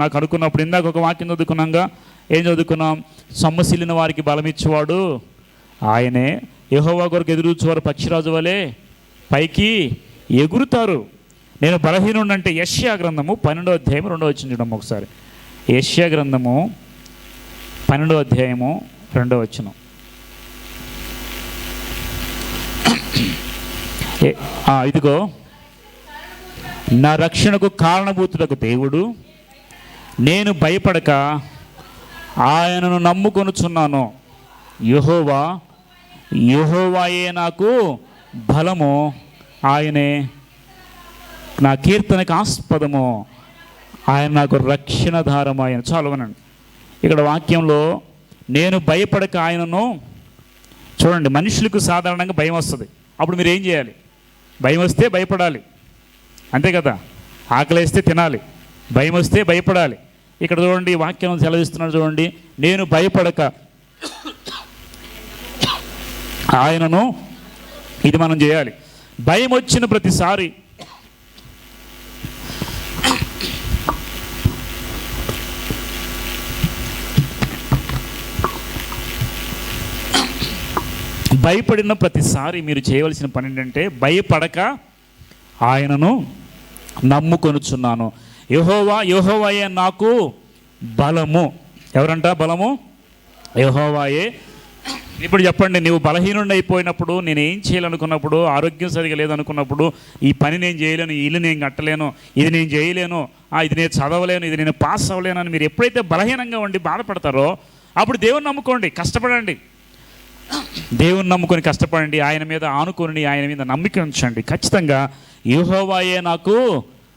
నాకు అనుకున్నప్పుడు ఇందాక ఒక వాక్యం చదువుకున్నాగా, ఏం చదువుకున్నాం? సొమ్మసిల్లిన వారికి బలమిచ్చేవాడు ఆయనే, యెహోవా కొరకు ఎదురుచూవారు పక్షిరాజు వలె పైకి ఎగురుతారు. నేను బలహీనుడు అంటే యెషయా గ్రంథము 12వ అధ్యాయం 2వ వచనం చూడము ఒకసారి. యెషయా గ్రంథము 12వ అధ్యాయము 2వ వచనం. ఇదిగో నా రక్షణకు కారణభూతుడకు దేవుడు, నేను భయపడక ఆయనను నమ్ముకొనుచున్నాను. యెహోవాయే నాకు బలము, ఆయనే నా కీర్తనకు ఆస్పదము, ఆయన నాకు రక్షణధారము. ఆయన చాలు అనండి. ఇక్కడ వాక్యంలో నేను భయపడక ఆయనను, చూడండి, మనుషులకు సాధారణంగా భయం వస్తుంది. అప్పుడు మీరు ఏం చేయాలి? భయం వస్తే భయపడాలి, అంతే కదా. ఆకలి వేస్తే తినాలి, భయం వస్తే భయపడాలి. ఇక్కడ చూడండి, వాక్యం సెలవిస్తున్నాడు చూడండి, నేను భయపడక ఆయనను, ఇది మనం చేయాలి. భయం వచ్చిన ప్రతిసారి భయపడిన ప్రతిసారి మీరు చేయవలసిన పని ఏంటంటే, భయపడక ఆయనను నమ్ముకొనుచున్నాను. యెహోవాయే నాకు బలము. ఎవరంట బలము? యెహోవాయే. ఇప్పుడు చెప్పండి, నువ్వు బలహీనుండి అయిపోయినప్పుడు, నేను ఏం చేయాలనుకున్నప్పుడు, ఆరోగ్యం సరిగా లేదనుకున్నప్పుడు, ఈ పని నేను చేయలేను, ఈ ఇల్లు నేను కట్టలేను, ఇది నేను చేయలేను, ఇది నేను చదవలేను, ఇది నేను పాస్ అవ్వలేను అని మీరు ఎప్పుడైతే బలహీనంగా ఉండి బాధపడతారో అప్పుడు దేవుని నమ్ముకోండి, కష్టపడండి. దేవుని నమ్ముకొని కష్టపడండి, ఆయన మీద ఆనుకొని ఆయన మీద నమ్మిక ఉంచండి. ఖచ్చితంగా యెహోవాయే నాకు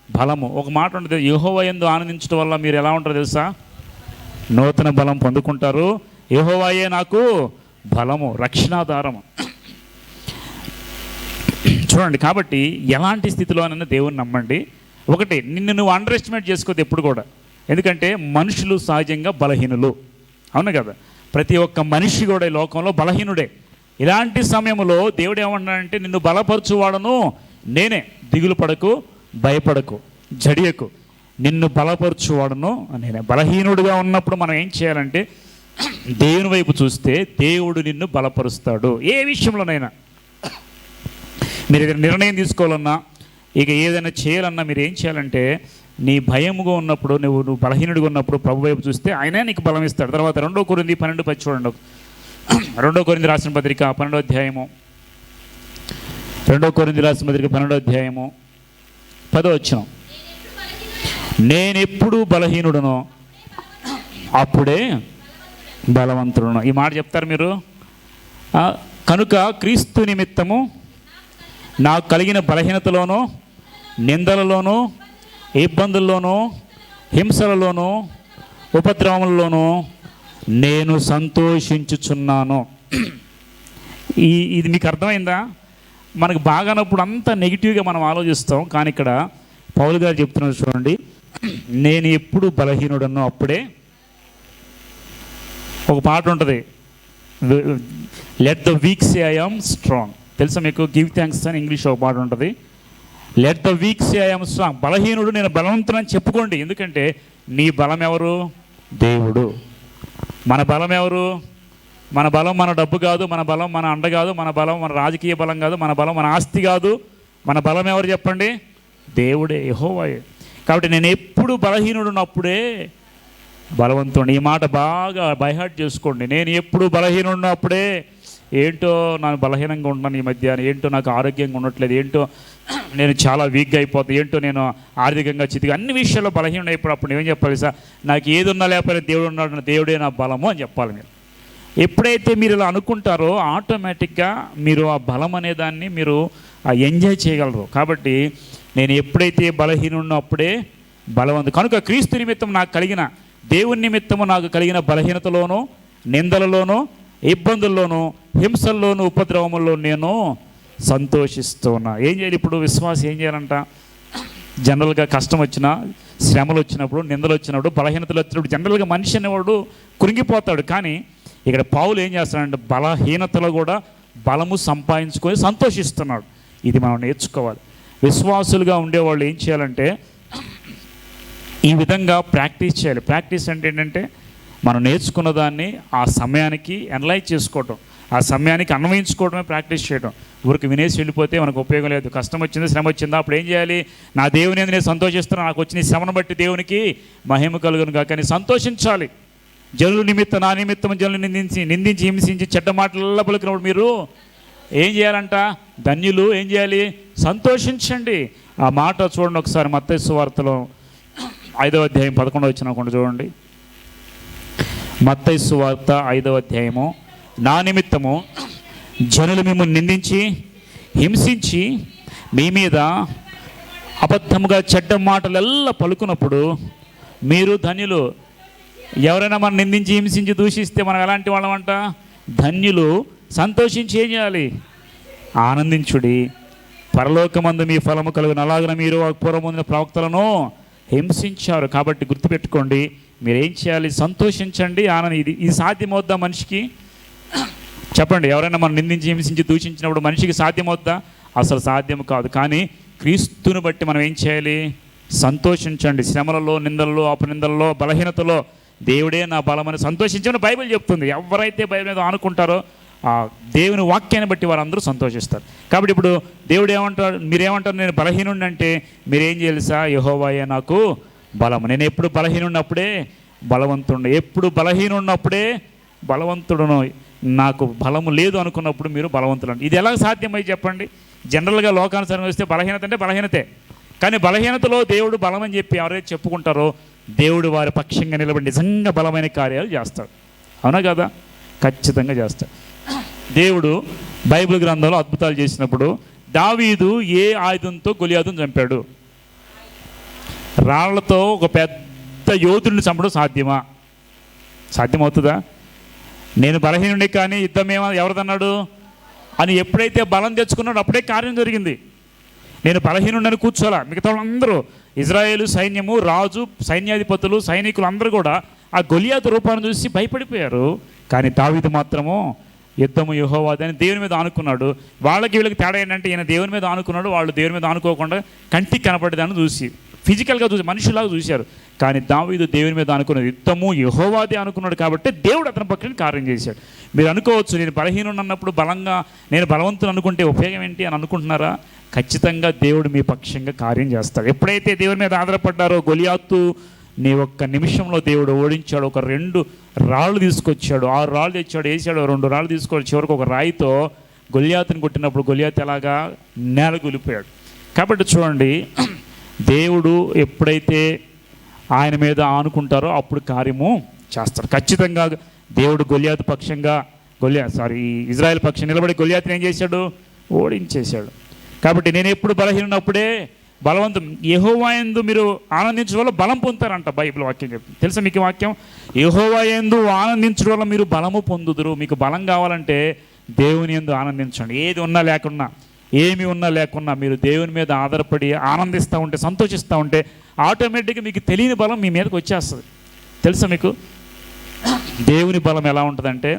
బలము. ఒక మాట ఉంటుంది, యెహోవా యందు ఆనందించడం వల్ల మీరు ఎలా ఉంటారో తెలుసా? నూతన బలం పొందుకుంటారు. యెహోవాయే నాకు బలము, రక్షణాధారము. చూడండి, కాబట్టి ఎలాంటి స్థితిలోనైనా దేవుని నమ్మండి. ఒకటి, నిన్ను నువ్వు అండర్ ఎస్టిమేట్ చేసుకోవద్దు ఎప్పుడు కూడా. ఎందుకంటే మనుషులు సహజంగా బలహీనులు, అవును కదా. ప్రతి ఒక్క మనిషి కూడా ఈ లోకంలో బలహీనుడే. ఇలాంటి సమయంలో దేవుడు ఏమన్నాడంటే, నిన్ను బలపరచువాడను నేనే, దిగులు పడకు, భయపడకు, జడియకు, నిన్ను బలపరచువాడను నేనే. బలహీనుడిగా ఉన్నప్పుడు మనం ఏం చేయాలంటే, దేవుని వైపు చూస్తే దేవుడు నిన్ను బలపరుస్తాడు. ఏ విషయంలోనైనా మీరు ఏదైనా నిర్ణయం తీసుకోవాలన్నా, ఇక ఏదైనా చేయాలన్నా మీరు ఏం చేయాలంటే, నీ భయముగా ఉన్నప్పుడు, నువ్వు బలహీనుడిగా ఉన్నప్పుడు ప్రభు వైపు చూస్తే ఆయనే నీకు బలం ఇస్తాడు. తర్వాత 2 కొరింథీ 12 చూడండి. 2 కొరింథీ రాసిన పత్రిక 12వ అధ్యాయము, 2 కొరింథీ రాసిన పత్రిక 12వ అధ్యాయము 10వ వచనం. నేనెప్పుడు బలహీనుడునో అప్పుడే బలవంతుడును. ఈ మాట చెప్తారు మీరు. కనుక క్రీస్తు నిమిత్తము నాకు కలిగిన బలహీనతలోనూ, నిందలలోనూ, ఇబ్బందుల్లోనూ, హింసలలోనూ, ఉపద్రవములలోనూ నేను సంతోషించుచున్నాను. ఇది మీకు అర్థమైందా? మనకు బాగానప్పుడు అంతా నెగిటివ్గా మనం ఆలోచిస్తాం, కానీ ఇక్కడ పౌలు గారు చెప్తున్నారు చూడండి, నేను ఎప్పుడు బలహీనుడన్నో అప్పుడే. ఒక పాట ఉంటుంది, let the weak say I am strong. తెలుసా మీకు? గివ్ థ్యాంక్స్ అని ఇంగ్లీష్ ఒక పాట ఉంటుంది. Let the weak say I am strong. బలహీనుడు నేను బలవంతుడని చెప్పుకోండి. ఎందుకంటే నీ బలం ఎవరు? దేవుడు. మన బలం ఎవరు? మన బలం మన డబ్బు కాదు, మన బలం మన అండ కాదు, మన బలం మన రాజకీయ బలం కాదు, మన బలం మన ఆస్తి కాదు. మన బలం ఎవరు చెప్పండి? దేవుడే, యెహోవాయే. కాబట్టి నేను ఎప్పుడు బలహీనుడున్నప్పుడే బలవంతుడు. ఈ మాట బాగా బైహార్ట్ చేసుకోండి. నేను ఎప్పుడు బలహీనుడున్నప్పుడే, ఏంటో నాకు బలహీనంగా ఉంటున్నాను ఈ మధ్య, ఏంటో నాకు ఆరోగ్యంగా ఉండట్లేదు, ఏంటో నేను చాలా వీక్గా అయిపోతాను, ఏంటో నేను ఆర్థికంగా చితిగా, అన్ని విషయాల్లో బలహీనుడు అయిపోయి అప్పుడు ఏం చెప్పాలి సార్? నాకు ఏది ఉన్నా లేకపోతే దేవుడు ఉన్నాడు, దేవుడే నా బలము అని చెప్పాలి మీరు. ఎప్పుడైతే మీరు ఇలా అనుకుంటారో ఆటోమేటిక్గా మీరు ఆ బలం అనే దాన్ని మీరు ఎంజాయ్ చేయగలరు. కాబట్టి నేను ఎప్పుడైతే బలహీనుడినో అప్పుడే బలవంతు. కనుక క్రీస్తు నిమిత్తం నాకు కలిగిన, దేవుని నిమిత్తము నాకు కలిగిన బలహీనతలోనూ, నిందలలోనూ, ఇబ్బందుల్లోనూ, హింసల్లోనూ, ఉపద్రవముల్లో నేను సంతోషిస్తున్నా. ఏం చేయాలి ఇప్పుడు? విశ్వాసం ఏం చేయాలంట? జనరల్గా కష్టం వచ్చినా, శ్రమలు వచ్చినప్పుడు, నిందలు వచ్చినప్పుడు, బలహీనతలు వచ్చినప్పుడు జనరల్గా మనిషి అనేవాడు కురింగిపోతాడు. కానీ ఇక్కడ పౌలు ఏం చేస్తాడంటే, బలహీనతలో కూడా బలము సంపాదించుకొని సంతోషిస్తున్నాడు. ఇది మనం నేర్చుకోవాలి. విశ్వాసులుగా ఉండేవాళ్ళు ఏం చేయాలంటే, ఈ విధంగా ప్రాక్టీస్ చేయాలి. ప్రాక్టీస్ అంటే ఏంటంటే మనం నేర్చుకున్న దాన్ని ఆ సమయానికి అనలైజ్ చేసుకోవటం, ఆ సమయానికి అన్వయించుకోవడమే ప్రాక్టీస్ చేయడం. ఊరికి వినేసి వెళ్ళిపోతే మనకు ఉపయోగం లేదు. కష్టం వచ్చింది, శ్రమ వచ్చిందా, అప్పుడు ఏం చేయాలి? నా దేవుని నేను సంతోషిస్తున్నాను, నాకు వచ్చిన శ్రమను బట్టి దేవునికి మహిమ కలుగును కాక అని సంతోషించాలి. జనుల నిమిత్తం, నా నిమిత్తం జనులు నిందించి హింసించి చెడ్డ మాటలలో పలికినప్పుడు మీరు ఏం చేయాలంట? ధన్యులు. ఏం చేయాలి? సంతోషించండి. ఆ మాట చూడండి ఒకసారి, మత్తయి సువార్తలో 5వ అధ్యాయం 11వ వచనం అనుకుంటూ చూడండి. మత్తయి సువార్త 5వ అధ్యాయము, నా నిమిత్తము జనులు మిమ్మల్ని నిందించి హింసించి మీ మీద అబద్ధముగా చెడ్డ మాటలెల్లా పలుకున్నప్పుడు మీరు ధన్యులు. ఎవరైనా మనం నిందించి హింసించి దూషిస్తే మనం ఎలాంటి వాళ్ళమంట? ధన్యులు. సంతోషించి ఏం చేయాలి? ఆనందించుడి, పరలోకమందు మీ ఫలము కలుగును. అలాగన మీరు పూర్వముందిన ప్రవక్తలను హింసించారు. కాబట్టి గుర్తుపెట్టుకోండి, మీరేం చేయాలి? సంతోషించండి, ఆనంద. ఇది సాధ్యమవుద్దా మనిషికి? చెప్పండి. ఎవరైనా మనం నిందించి హింసించి దూషించినప్పుడు మనిషికి సాధ్యమవుద్దా? అసలు సాధ్యం కాదు. కానీ క్రీస్తుని బట్టి మనం ఏం చేయాలి? సంతోషించండి. శ్రమలలో, నిందలలో, అపనిందలలో, బలహీనతలో దేవుడే నా బలమని సంతోషించమని బైబిల్ చెప్తుంది. ఎవరైతే బైబిల్ మీద ఆనుకుంటారో ఆ దేవుని వాక్యాన్ని బట్టి వారందరూ సంతోషిస్తారు. కాబట్టి ఇప్పుడు దేవుడు ఏమంటారు? మీరేమంటారు? నేను బలహీనుడిని అంటే మీరేం చేయాలి? యెహోవాయే నాకు బలము. నేను ఎప్పుడు బలహీనున్నప్పుడే బలవంతుడు, ఎప్పుడు బలహీనున్నప్పుడే బలవంతుడును. నాకు బలము లేదు అనుకున్నప్పుడు మీరు బలవంతుడు. ఇది ఎలా సాధ్యమై చెప్పండి? జనరల్గా లోకానుసారం వస్తే బలహీనత అంటే బలహీనతే. కానీ బలహీనతలో దేవుడు బలమని చెప్పి ఎవరైతే చెప్పుకుంటారో దేవుడు వారి పక్షంగా నిలబడి నిజంగా బలమైన కార్యాలు చేస్తాడు. అవునా కదా? ఖచ్చితంగా చేస్తాడు. దేవుడు బైబిల్ గ్రంథంలో అద్భుతాలు చేసినప్పుడు దావీదు ఏ ఆయుధంతో గొలియాతును చంపాడు? రాళ్లతో ఒక పెద్ద యోధుడిని చంపడం సాధ్యమా? సాధ్యమవుతుందా? నేను బలహీనుడి కానీ యుద్ధం ఎవరిదన్నాడు అని ఎప్పుడైతే బలం తెచ్చుకున్నాడో అప్పుడే కార్యం జరిగింది. నేను బలహీనుడని కూర్చోలా. మిగతా వాళ్ళందరూ ఇజ్రాయేలు సైన్యము, రాజు, సైన్యాధిపతులు, సైనికులు అందరూ కూడా ఆ గొలియాతు రూపాన్ని చూసి భయపడిపోయారు. కానీ దావీదు మాత్రము యుద్ధము యెహోవాది అని దేవుని మీద ఆనుకున్నాడు. వాళ్ళకి వీళ్ళకి తేడా ఏంటంటే ఈయన దేవుని మీద ఆనుకున్నాడు, వాళ్ళు దేవుని మీద ఆనుకోకుండా కంటికి కనపడేదాన్ని చూసి ఫిజికల్గా చూసి మనుషులాగా చూశారు. కానీ దావీదు దేవుని మీద అనుకున్నది యుద్ధము యెహోవాది అనుకున్నాడు. కాబట్టి దేవుడు అతని పక్కన కార్యం చేశాడు. మీరు అనుకోవచ్చు, నేను బలహీనుడు అన్నప్పుడు బలంగా నేను బలవంతుని అనుకుంటే ఉపయోగం ఏంటి అని అనుకుంటున్నారా? ఖచ్చితంగా దేవుడు మీ పక్షంగా కార్యం చేస్తాడు. ఎప్పుడైతే దేవుని మీద ఆధారపడ్డారో గొలియాతు నీ ఒక్క నిమిషంలో దేవుడు ఓడించాడు. ఒక 2 రాళ్ళు తీసుకొచ్చాడు, 6 రాళ్ళు తెచ్చాడు, వేసాడు, 2 రాళ్ళు తీసుకొని చివరికి ఒక రాయితో గొలియాతుని కొట్టినప్పుడు గొలియాతు ఎలాగా నేల కూలిపోయాడు. కాబట్టి చూడండి, దేవుడు ఎప్పుడైతే ఆయన మీద ఆనుకుంటారో అప్పుడు కార్యము చేస్తాడు. ఖచ్చితంగా దేవుడు గొలియాతు పక్షంగా ఇజ్రాయెల్ పక్షం నిలబడి గొలియాతుని ఏం చేశాడు? ఓడించేశాడు. కాబట్టి నేను ఎప్పుడు బలహీనప్పుడే బలవంతం. యెహోవా యందు మీరు ఆనందించడం వల్ల బలం పొందుతారంట బైబిల్ వాక్యం చెప్తుంది. తెలుసా మీకు వాక్యం? యెహోవా యందు ఆనందించడం వల్ల మీరు బలము పొందుదురు. మీకు బలం కావాలంటే దేవుని యందు ఆనందించండి. ఏది ఉన్నా లేకున్నా, ఏమి ఉన్నా లేకున్నా మీరు దేవుని మీద ఆధారపడి ఆనందిస్తూ ఉంటే, సంతోషిస్తూ ఉంటే ఆటోమేటిక్గా మీకు తెలియని బలం మీ మీదకి వచ్చేస్తుంది. తెలుసా మీకు దేవుని బలం ఎలా ఉంటుందంటే?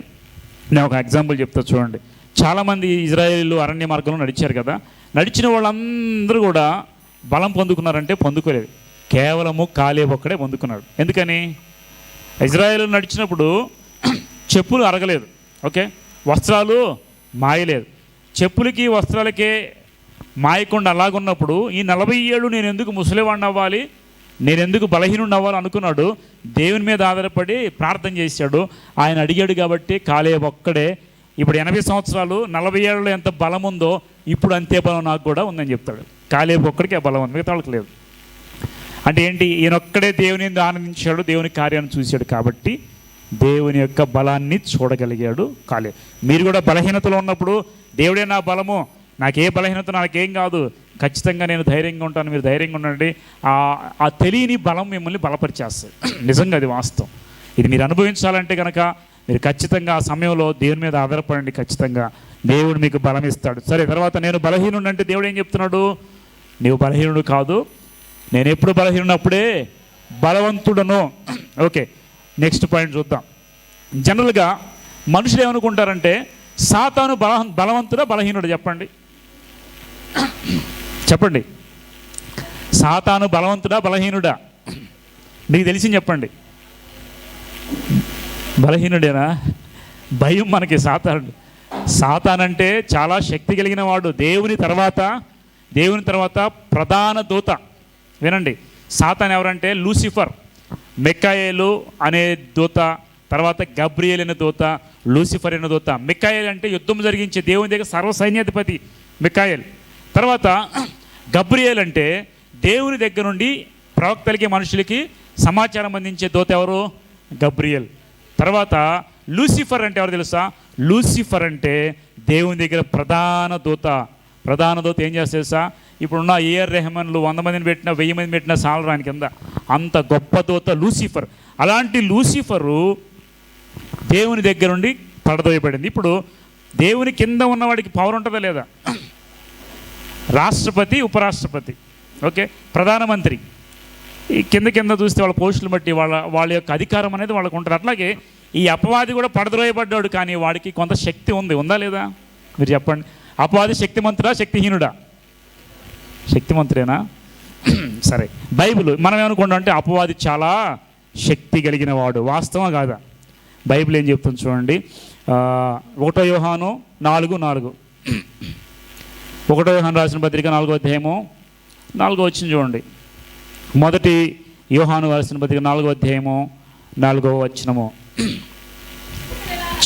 నేను ఒక ఎగ్జాంపుల్ చెప్తా చూడండి. చాలామంది ఇజ్రాయేలీలు అరణ్య మార్గంలో నడిచారు కదా. నడిచిన వాళ్ళందరూ కూడా బలం పొందుకున్నారంటే పొందుకోలేదు. కేవలము కాలేబు ఒక్కడే పొందుకున్నాడు. ఎందుకని? ఇజ్రాయేలు నడిచినప్పుడు చెప్పులు అరగలేదు, ఓకే, వస్త్రాలు మాయలేదు. చెప్పులకి వస్త్రాలకే మాయకుండా అలాగున్నప్పుడు ఈ 40 ఏళ్ళు నేను ఎందుకు ముసలివాడిని అవ్వాలి, నేను ఎందుకు బలహీనుడిని అవ్వాలి అనుకున్నాడు. దేవుని మీద ఆధారపడి ప్రార్థన చేశాడు. ఆయన అడిగాడు కాబట్టి కాలేబు ఒక్కడే ఇప్పుడు 80 సంవత్సరాలు 40 ఏళ్ళలో ఎంత బలం ఉందో ఇప్పుడు అంతే బలం నాకు కూడా ఉందని చెప్తాడు. కాలేబు ఒక్కడికి ఆ బలం ఉంది, మిగతా వాళ్ళకి లేదు. అంటే ఏంటి? ఈయనొక్కడే దేవుని ఆనందించాడు, దేవుని కార్యాన్ని చూశాడు కాబట్టి దేవుని యొక్క బలాన్ని చూడగలిగాడు కాలేబు. మీరు కూడా బలహీనతలో ఉన్నప్పుడు దేవుడే నా బలము, నాకే బలహీనత నాకేం కాదు, ఖచ్చితంగా నేను ధైర్యంగా ఉంటాను, మీరు ధైర్యంగా ఉండండి. ఆ తెలియని బలం మిమ్మల్ని బలపరిచేస్తుంది. నిజంగా అది వాస్తవం. ఇది మీరు అనుభవించాలంటే కనుక మీరు ఖచ్చితంగా ఆ సమయంలో దేవుని మీద ఆధారపడండి. ఖచ్చితంగా దేవుడు మీకు బలం ఇస్తాడు. సరే, తర్వాత నేను బలహీనుడు అంటే దేవుడు ఏం చెప్తున్నాడు? నీవు బలహీనుడు కాదు, నేను ఎప్పుడు బలహీనున్నప్పుడే బలవంతుడను. ఓకే, నెక్స్ట్ పాయింట్ చూద్దాం. జనరల్గా మనుషులు ఏమనుకుంటారంటే సాతాను బలవంతుడా బలహీనుడు? చెప్పండి చెప్పండి. సాతాను బలవంతుడా బలహీనుడా? మీకు తెలిసింది చెప్పండి. బలహీనుడేనా? భయం మనకి సాతానుడు. సాతానంటే చాలా శక్తి కలిగిన వాడు. దేవుని తర్వాత ప్రధాన దూత. వినండి, సాతాన్ ఎవరంటే లూసిఫర్, మిఖాయేలు అనే దూత, తర్వాత గబ్రియేల్ అనే దూత, లూసిఫర్ అనే దూత. మిఖాయేల్ అంటే యుద్ధం జరిగించే దేవుని దగ్గర సర్వసైన్యాధిపతి మిఖాయేల్. తర్వాత గబ్రియేల్ అంటే దేవుని దగ్గర నుండి ప్రవక్తలకి మనుషులకి సమాచారం అందించే దూత ఎవరు? గబ్రియేల్. తర్వాత లూసిఫర్ అంటే ఎవరు తెలుసా? లూసిఫర్ అంటే దేవుని దగ్గర ప్రధాన దూత. ఏం చేస్తే తెలుసా? ఇప్పుడున్న ఏఆర్ రెహమాన్లు 100 మందిని పెట్టినా 1000 మంది పెట్టినా సాలరాని కింద అంత గొప్ప దూత లూసిఫర్. అలాంటి లూసిఫరు దేవుని దగ్గర నుండి పడదోయబడింది. ఇప్పుడు దేవుని కింద ఉన్నవాడికి పవర్ ఉంటుందా లేదా? రాష్ట్రపతి, ఉపరాష్ట్రపతి, ఓకే, ప్రధానమంత్రి, ఈ కింద చూస్తే వాళ్ళ పోస్టులు బట్టి వాళ్ళ యొక్క అధికారం అనేది వాళ్ళకు ఉంటుంది. అట్లాగే ఈ అపవాది కూడా పడద్రోయబడ్డాడు, కానీ వాడికి కొంత శక్తి ఉందా లేదా? మీరు చెప్పండి. అపవాది శక్తిమంతుడా, శక్తిహీనుడా? శక్తిమంతుడేనా? సరే, బైబిల్ మనం ఏమనుకుంటాం అంటే అపవాది చాలా శక్తి కలిగిన వాడు. వాస్తవం కాదా? బైబిల్ ఏం చెప్తుంది చూడండి. 1 యోహాను 4:4. 1 యోహాను రాసిన పత్రిక 4వ అధ్యాయము 4వ వచనం చూడండి. 1 యోహాను రాసిన పత్రిక 4వ అధ్యాయము 4వ వచనము.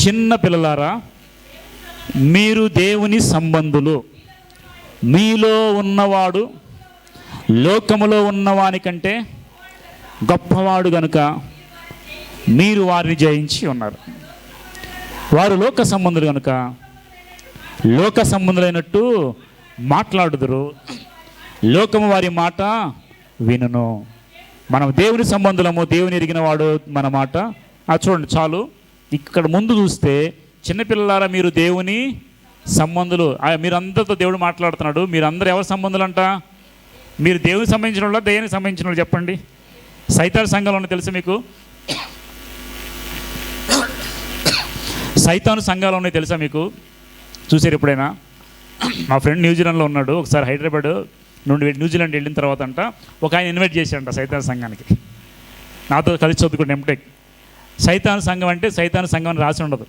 చిన్న పిల్లలారా, మీరు దేవుని సంబంధులు, మీలో ఉన్నవాడు లోకములో ఉన్నవాని కంటే గొప్పవాడు గనుక మీరు వారిని జయించి ఉన్నారు. వారు లోక సంబంధులు కనుక లోక సంబంధులైనట్టు మాట్లాడుదురు, లోకము వారి మాట వినును. మనం దేవుని సంబంధులము, దేవుని ఎరిగిన వాడు మన మాట. చూడండి చాలు. ఇక్కడ ముందు చూస్తే చిన్నపిల్లలారా మీరు దేవుని సంబంధులు, మీరందరితో దేవుడు మాట్లాడుతున్నాడు. మీరందరూ ఎవరి సంబంధులు అంట? మీరు దేవునికి సంబంధించిన వాళ్ళ, దేవునికి సంబంధించిన వాళ్ళు? చెప్పండి. సైతాన్ సంఘంలో ఉన్న తెలుసు మీకు? సైతాను సంఘాలు ఉన్నాయి తెలుసా మీకు? చూసారు ఎప్పుడైనా? మా ఫ్రెండ్ న్యూజిలాండ్లో ఉన్నాడు. ఒకసారి హైదరాబాద్ నుండి న్యూజిలాండ్ వెళ్ళిన తర్వాత అంట ఒక ఆయన ఇన్వైట్ చేశాడంట సైతాన్ సంఘానికి. నాతో కలిసి చదువుకుంటే ఎంటెక్. సైతాన్ సంఘం అంటే సైతాన్ సంఘం అని రాసి ఉండదు.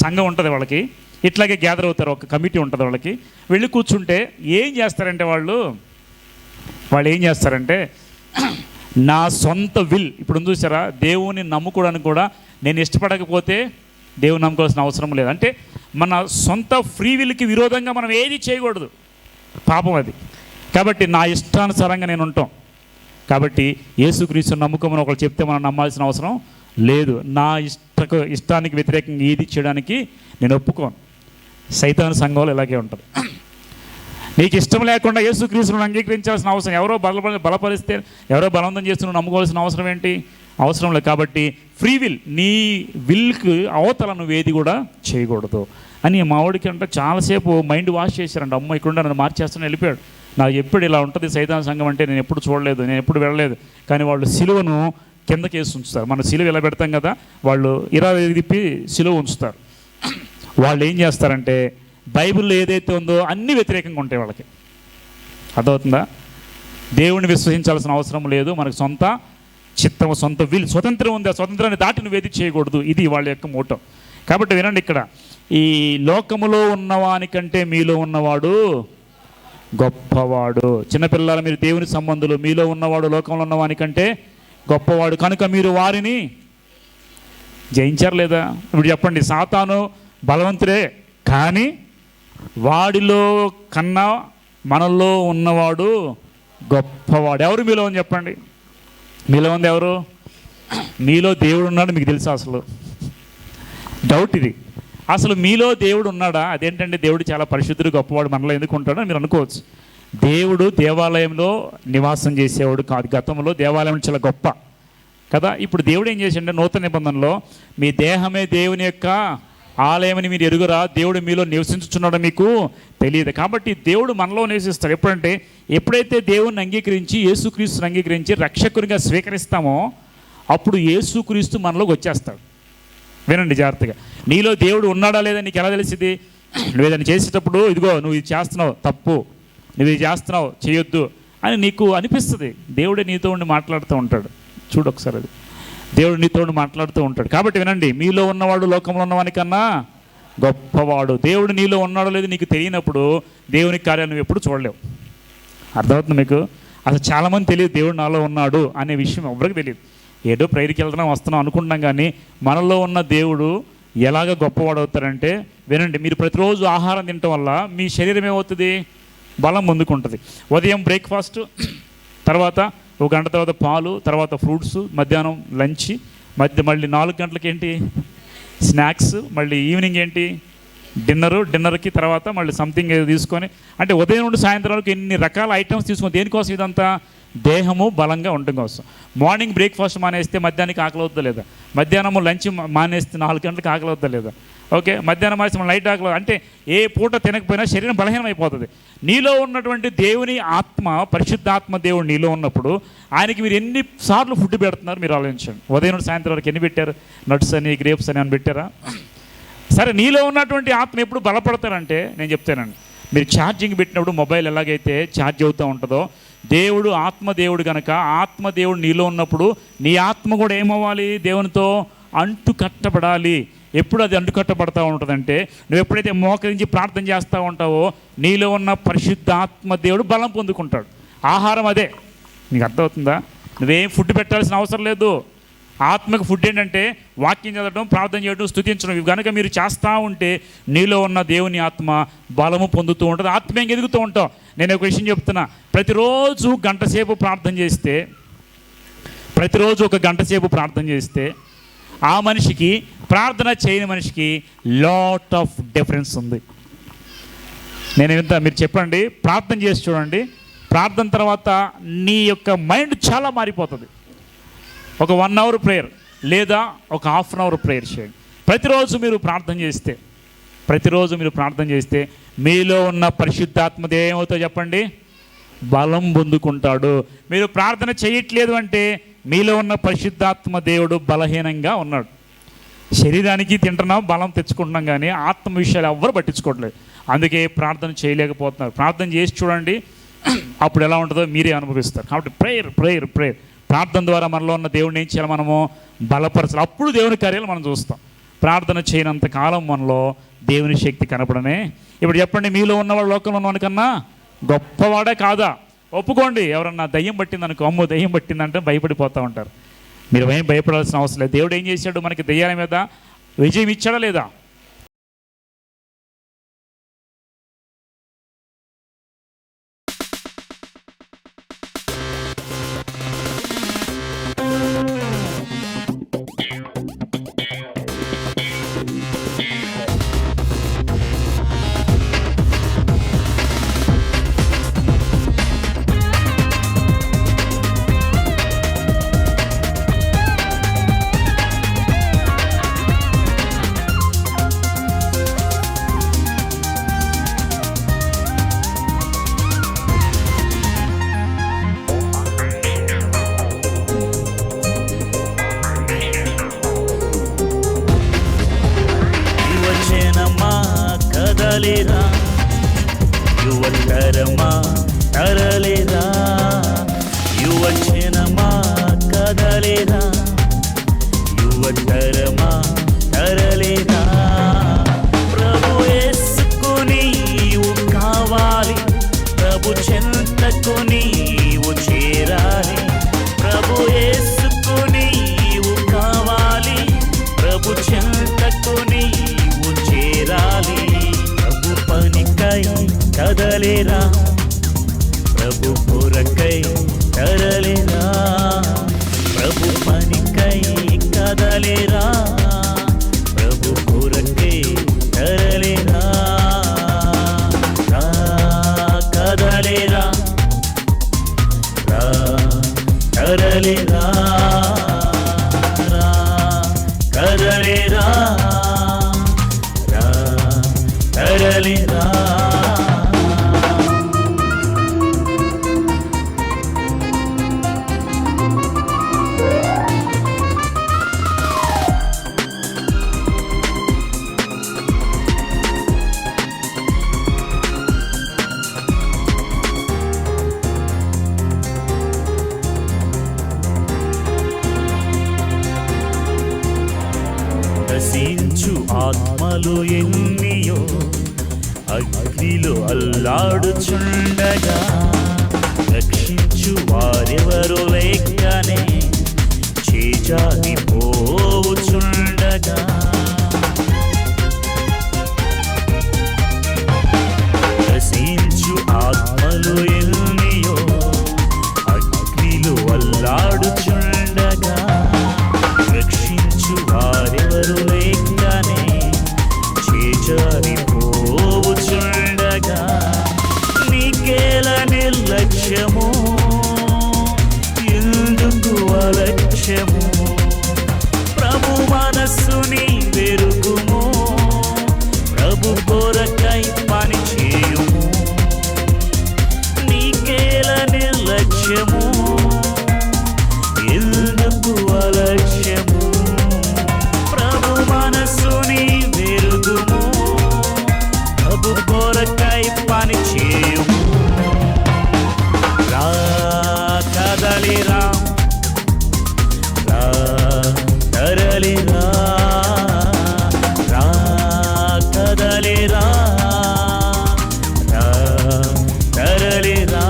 సంఘం ఉంటుంది వాళ్ళకి, ఇట్లాగే గ్యాదర్ అవుతారు, ఒక కమిటీ ఉంటుంది వాళ్ళకి. వెళ్ళి కూర్చుంటే ఏం చేస్తారంటే వాళ్ళు ఏం చేస్తారంటే నా సొంత విల్, ఇప్పుడు చూసారా, దేవుని నమ్ముకోవడానికి కూడా నేను ఇష్టపడకపోతే దేవుని నమ్ముకోవాల్సిన అవసరం లేదు. అంటే మన సొంత ఫ్రీ విల్కి విరోధంగా మనం ఏది చేయకూడదు, పాపం అది. కాబట్టి నా ఇష్టానుసారంగా నేను ఉంటాం. కాబట్టి యేసుక్రీస్తు నమ్ముకోమని ఒకళ్ళు చెప్తే మనం నమ్మాల్సిన అవసరం లేదు. నా ఇష్టానికి వ్యతిరేకంగా ఏది చేయడానికి నేను ఒప్పుకోను. సైతాను సంఘంలో ఇలాగే ఉంటుంది. నీకు ఇష్టం లేకుండా యేసుక్రీస్తును అంగీకరించాల్సిన అవసరం, ఎవరో బలపరిస్తే, ఎవరో బలవంతం చేస్తున్న నమ్ముకోవాల్సిన అవసరం ఏంటి? అవసరం లేదు. కాబట్టి ఫ్రీ విల్, నీ విల్కి అవతల నువ్వు ఏది కూడా చేయకూడదు అని మావాడికి అంటే చాలాసేపు మైండ్ వాష్ చేశారంట. అమ్మ ఇక్కడ నన్ను మార్చేస్తాను వెళ్ళిపోయాడు. నాకు ఎప్పుడు ఇలా ఉంటుంది సైతాన్ సంఘం అంటే నేను ఎప్పుడు చూడలేదు, నేను ఎప్పుడు వెళ్ళలేదు. కానీ వాళ్ళు సిలువను కిందకి వేసి ఉంచుతారు. మన సిలువ ఇలా పెడతాం కదా, వాళ్ళు ఇలా తిప్పి సిలువ ఉంచుతారు. వాళ్ళు ఏం చేస్తారంటే బైబిల్లో ఏదైతే ఉందో అన్నీ వ్యతిరేకంగా ఉంటాయి వాళ్ళకి. అర్థమవుతుందా? దేవుడిని విశ్వసించాల్సిన అవసరం లేదు. మనకు సొంత చిత్తం, సొంత విల్, స్వతంత్రం ఉంది. ఆ స్వతంత్రాన్ని దాటి నువ్వు ఏది చేయకూడదు. ఇది వాళ్ళ యొక్క మోటో. కాబట్టి వినండి, ఇక్కడ ఈ లోకములో ఉన్నవానికంటే మీలో ఉన్నవాడు గొప్పవాడు. చిన్నపిల్లల మీరు దేవుని సంబంధులు, మీలో ఉన్నవాడు లోకంలో ఉన్నవానికంటే గొప్పవాడు కనుక మీరు వారిని జయించారు లేదా? ఇప్పుడు చెప్పండి, సాతాను బలవంతుడే, కానీ వాడిలో కన్నా మనలో ఉన్నవాడు గొప్పవాడు. ఎవరు మీలో ఉంది చెప్పండి? మీలో ఉంది ఎవరు? మీలో దేవుడు ఉన్నాడు. మీకు తెలుసా? అసలు డౌట్ ఇది. అసలు మీలో దేవుడు ఉన్నాడా? అదేంటంటే దేవుడు చాలా పరిశుద్ధుడు, గొప్పవాడు, మనలో ఎందుకు ఉంటాడో మీరు అనుకోవచ్చు. దేవుడు దేవాలయంలో నివాసం చేసేవాడు కాదు. గతంలో దేవాలయం చాలా గొప్ప కదా. ఇప్పుడు దేవుడు ఏం చేసిండే, నూతన నిబంధనలో మీ దేహమే దేవుని యొక్క ఆలయమని మీరు ఎరుగురా, దేవుడు మీలో నివసించుచున్నాడో మీకు తెలియదు. కాబట్టి దేవుడు మనలో నివసిస్తాడు. ఎప్పుడైతే దేవుణ్ణి అంగీకరించి, యేసుక్రీస్తుని అంగీకరించి రక్షకునిగా స్వీకరిస్తామో అప్పుడు యేసుక్రీస్తు మనలోకి వచ్చేస్తాడు. వినండి జాగ్రత్తగా. నీలో దేవుడు ఉన్నాడా లేదా నీకు ఎలా తెలిసింది? నువ్వు ఏదైనా చేసేటప్పుడు ఇదిగో నువ్వు ఇది చేస్తున్నావు తప్పు, నువ్వు ఇది చేస్తున్నావు చేయొద్దు అని నీకు అనిపిస్తుంది. దేవుడే నీతో ఉండి మాట్లాడుతూ ఉంటాడు. చూడు ఒకసారి అది. దేవుడు నీతో మాట్లాడుతూ ఉంటాడు. కాబట్టి వినండి, మీలో ఉన్నవాడు లోకంలో ఉన్నవానికన్నా గొప్పవాడు. దేవుడు నీలో ఉన్నాడో లేదో నీకు తెలియనప్పుడు దేవుని కార్యాలు నువ్వు ఎప్పుడు చూడలేవు. అర్థమవుతుంది మీకు? అసలు చాలామంది తెలియదు దేవుడు నాలో ఉన్నాడు అనే విషయం ఎవరికి తెలియదు. ఏదో ప్రేయర్కి వెళ్తున్నాం వస్తున్నాం అనుకుంటున్నాం, కానీ మనలో ఉన్న దేవుడు ఎలాగ గొప్పవాడు అవుతారంటే వినండి, మీరు ప్రతిరోజు ఆహారం తినటం వల్ల మీ శరీరం ఏమవుతుంది? బలం ముందుకుంటుంది. ఉదయం బ్రేక్ఫాస్ట్, తర్వాత ఒక గంట తర్వాత పాలు, తర్వాత ఫ్రూట్స్, మధ్యాహ్నం లంచ్, మళ్ళీ 4 గంటలకి ఏంటి స్నాక్స్, మళ్ళీ ఈవినింగ్ ఏంటి డిన్నర్కి తర్వాత మళ్ళీ సంథింగ్ ఏదో తీసుకొని, అంటే ఉదయం నుండి సాయంత్రం వరకు ఎన్ని రకాల ఐటమ్స్ తీసుకొని దేనికోసం? ఇదంతా దేహము బలంగా ఉండడం కోసం. మార్నింగ్ బ్రేక్ఫాస్ట్ మానేస్తే మధ్యాహ్నానికి ఆకలి అవుతుందా లేదా? మధ్యాహ్నము లంచ్ మానేస్తే 4 గంటలకు ఆకలి అవుతుందా లేదా? ఓకే, మధ్యాహ్నం మానేస్తే నైట్ ఆకలి, అంటే ఏ పూట తినకపోయినా శరీరం బలహీనం అయిపోతుంది. నీలో ఉన్నటువంటి దేవుని ఆత్మ, పరిశుద్ధాత్మ దేవుడు నీలో ఉన్నప్పుడు ఆయనకి మీరు ఎన్నిసార్లు ఫుడ్ పెడుతున్నారు మీరు ఆలోచించండి. ఉదయం నుండి సాయంత్రం వరకు ఎన్ని పెట్టారు? నట్స్ అని, గ్రేప్స్ అని పెట్టారా? సరే, నీలో ఉన్నటువంటి ఆత్మ ఎప్పుడు బలపడతారంటే నేను చెప్తానండి, మీరు ఛార్జింగ్ పెట్టినప్పుడు మొబైల్ ఎలాగైతే ఛార్జ్ అవుతూ ఉంటుందో, దేవుడు ఆత్మదేవుడు కనుక ఆత్మదేవుడు నీలో ఉన్నప్పుడు నీ ఆత్మ కూడా ఏమవ్వాలి? దేవునితో అంటు కట్టబడాలి. ఎప్పుడు అది అంటుకట్టబడతా ఉంటుందంటే, నువ్వు ఎప్పుడైతే మోకరించి ప్రార్థన చేస్తూ ఉంటావో నీలో ఉన్న పరిశుద్ధ ఆత్మ దేవుడు బలం పొందుకుంటాడు. ఆహారం అదే. నీకు అర్థమవుతుందా? నువ్వేం ఫుడ్ పెట్టాల్సిన అవసరం లేదు. ఆత్మకు ఫుడ్ ఏంటంటే వాక్యం చదవడం, ప్రార్థన చేయడం, స్తుతించడం. ఇవి కనుక మీరు చేస్తూ ఉంటే నీలో ఉన్న దేవుని ఆత్మ బలము పొందుతూ ఉంటుంది, ఆత్మీయంగా ఎదుగుతూ ఉంటావు. నేను ఒక విషయం చెప్తున్నా, ప్రతిరోజు గంట సేపు ప్రార్థన చేస్తే, ప్రతిరోజు ఒక గంట సేపు ప్రార్థన చేస్తే ఆ మనిషికి ప్రార్థన చేయని మనిషికి లాట్ ఆఫ్ డిఫరెన్స్ ఉంది. నేను ఎంత మీరు చెప్పండి, ప్రార్థన చేసి చూడండి, ప్రార్థన తర్వాత నీ యొక్క మైండ్ చాలా మారిపోతుంది. ఒక 1 అవర్ ప్రేయర్ లేదా ఒక ½ అవర్ ప్రేయర్ చేయండి. ప్రతిరోజు మీరు ప్రార్థన చేస్తే మీలో ఉన్న పరిశుద్ధాత్మది ఏమవుతుందో చెప్పండి? బలం పొందుకుంటాడు. మీరు ప్రార్థన చేయట్లేదు అంటే మీలో ఉన్న పరిశుద్ధాత్మ దేవుడు బలహీనంగా ఉన్నాడు. శరీరానికి తింటున్నాం, బలం తెచ్చుకుంటున్నాం, కానీ ఆత్మ విషయాలు ఎవ్వరు పట్టించుకోవట్లేదు. అందుకే ప్రార్థన చేయలేకపోతున్నారు. ప్రార్థన చేసి చూడండి, అప్పుడు ఎలా ఉంటుందో మీరే అనుభవిస్తారు. కాబట్టి ప్రేయర్ ప్రార్థన ద్వారా మనలో ఉన్న దేవుడిని ఏం చేయాలి? మనము బలపరచాలి. అప్పుడు దేవుని కార్యాలు మనం చూస్తాం. ప్రార్థన చేయనంత కాలం మనలో దేవుని శక్తి కనపడనే. ఇప్పుడు చెప్పండి, మీలో ఉన్నవాడు లోకంలో ఉన్నవాడికన్నా గొప్పవాడే కాదా? ఒప్పుకోండి. ఎవరన్నా దయ్యం పట్టిందనుకో, అమ్మో దయ్యం పట్టిందంటే భయపడిపోతూ ఉంటారు. మీరు ఏం భయపడాల్సిన అవసరం లేదు. దేవుడు ఏం చేశాడు? మనకి దయ్యాల మీద విజయం ఇచ్చాడా లేదా? కదలేరా యువతరమా తరలేరా, యువజనమా కదలేరా, యువతరమా తరలేరా. ప్రభు యేసుకు నీవు కావాలి, ప్రభు చెంతకు నీవు చేరాలి. ప్రభు యేసుకు నీవు కావాలి, ప్రభు చెంతకు నీవు చేరాలి. ప్రభు పనికై కదలేరా, ప్రభు కొరకై తరలేరా, ప్రభు పనికై కదలేరా, ప్రభు కొరకై తరలేరా. కదలేరా, తరలేరా, కదలేరా, తరలేరా. ఆత్మలు ఎన్నియో అగ్నిలో అల్లాడుచుండగా రక్షించు వారెవరు లేకనే చేజారి పోవుచుండగా రసించు ఆత్మలు ఎన్నియో అగ్నిలో అల్లాడుచుండగా రక్షించు వారెవరు లేకనే చేజారి పోవుచుండగా నీకేల నిర్లక్ష్యము ఎందుకు అలక్ష్యము ప్రభు మనస్సుని వెరుగుము ప్రభు కొరకై పని చేయుము నీకేల నిర్లక్ష్యము ఎందుకు అలక్ష్యము ప్రభు మనస్సుని వెరుగుము ప్రభు కొరకై పని చేయుము రా కదలిరా రా తరలిరా రా కదలిరా రా తరలిరా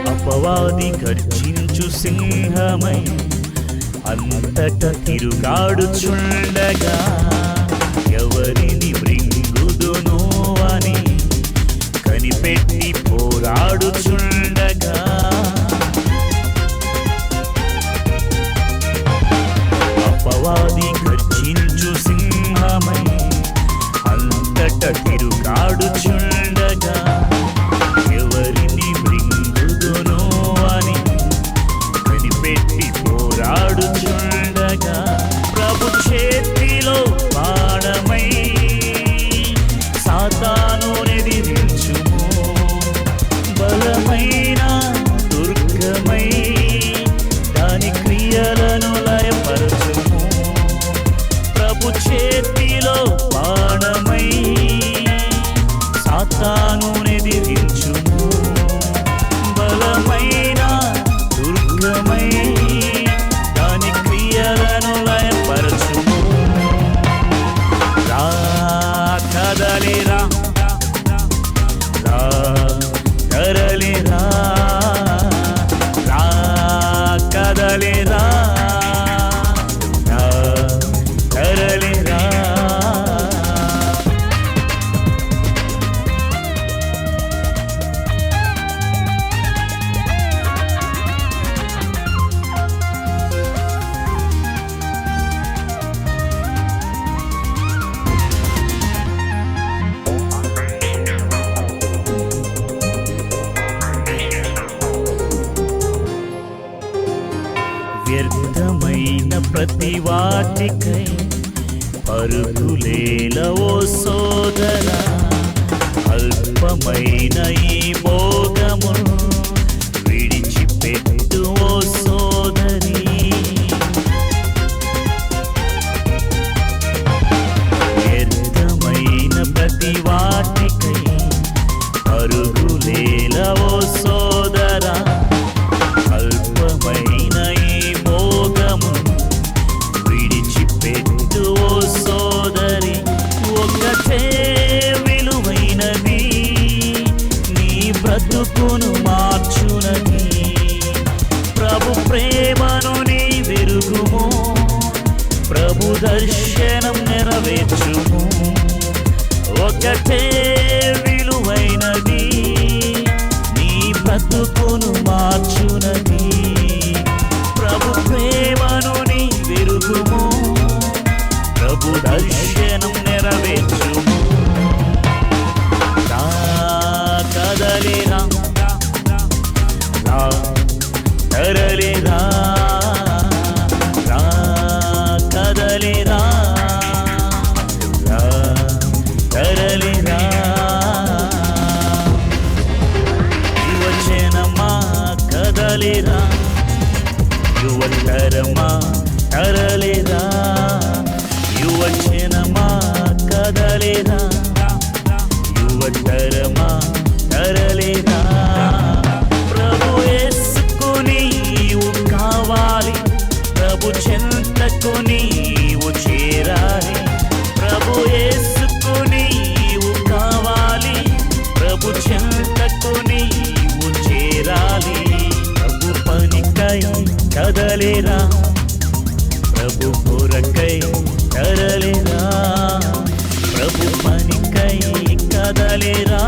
అపవాది గర్జించు సింహమై అంతట తిరుగాడుచుండగా ఎవరిని మృంగుదును అని కనిపెట్టి పోరాడుచుండగా అపవాది గర్జించు సింహమై అంతట తిరుగాడుచుండగా ఎవరిని మృంగుదును అని కనిపెట్టి పోరాడుచుండగా ప్రభు చేతిలో బాణమై సాతాను ఎదిరించుము బలమైన దుర్గమై దాని క్రియలను లయపరచుము ప్రభు చేతిలో బాణమై సాతాను ఎదిరించుము బలమైన దుర్గమై దాని క్రియలను లయపరచుము రా కదలిరా రా తరలిరా రా కదలిరా రా తరలిరా వ్యర్థమైన ప్రతి వాటికై పరుగులేల ఓ సోదరా అల్పమైన ఈ భోగము విడిచిపెట్టు ఓ సోదరి వ్యర్థమైన ప్రతి వాటికై పరుగులేల ఓ సోదరా అల్పమైన ఈ భోగము విడిచిపెట్టు ఓ సోదరి ఒకటే విలువైనది నీ బ్రతుకును మార్చునది ప్రభు ప్రేమను నీ వెరుగుము ప్రభు దర్శనం నెరవేర్చుము ఒకటే విలువైనది నీ బ్రతుకును మార్చునది ప్రభు ప్రేమను నీ వెరుగుము ప్రభు దర్శనం నెరవేర్చుము రా కదలిరా రా తరలిరా రా కదలిరా రా తరలిరా యువజనమా కదలిరా యువతరమా తరలిరా కదలేరా, ప్రభు కొరకై తరలేరా, ప్రభు పనికై కదలేరా.